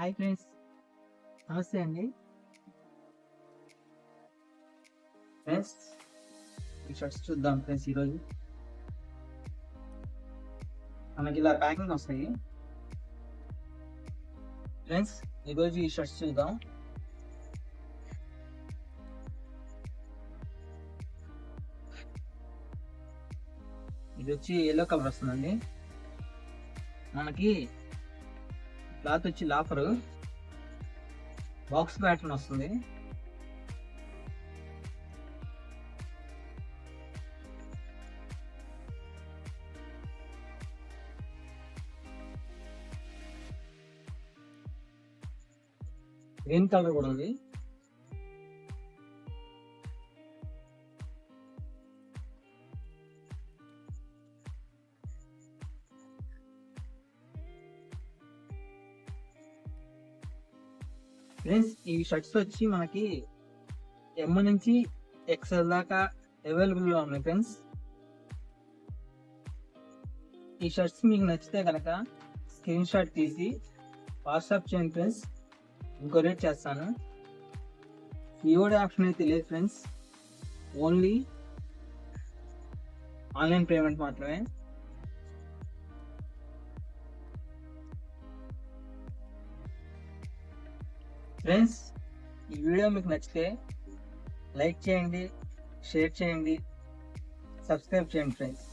Hi friends, నమస్తే అండి. Friends, ఈ షర్ట్స్ చూద్దాం ఫ్రెండ్స్. ఈరోజు మనకి ఇలా ప్యాకింగ్ వస్తాయి ఫ్రెండ్స్. ఈరోజు ఈ షర్ట్స్ చూద్దాం. ఇది వచ్చి ఎల్లో కలర్ వస్తుందండి. మనకి క్లాత్ వచ్చి లాఫర్ బాక్స్ ప్యాటర్న్ వస్తుంది. గ్రీన్ కలర్ కూడా ఉంది. ఫ్రెండ్స్, ఈ షర్ట్స్ వచ్చి మనకి ఎం నుంచి ఎక్స్ఎల్ దాకా అవైలబుల్గా ఉన్నాయి ఫ్రెండ్స్. ఈ షర్ట్స్ మీకు నచ్చితే కనుక స్క్రీన్ షాట్ తీసి వాట్సాప్ చేయండి ఫ్రెండ్స్. కొరియర్ చేస్తాను. ఈఓడి ఆప్షన్ అయితే లేదు ఫ్రెండ్స్, ఓన్లీ ఆన్లైన్ పేమెంట్ మాత్రమే. ఫ్రెండ్స్, ఈ వీడియో మీకు నచ్చితే లైక్ చేయండి, షేర్ చేయండి, సబ్స్క్రైబ్ చేయండి ఫ్రెండ్స్.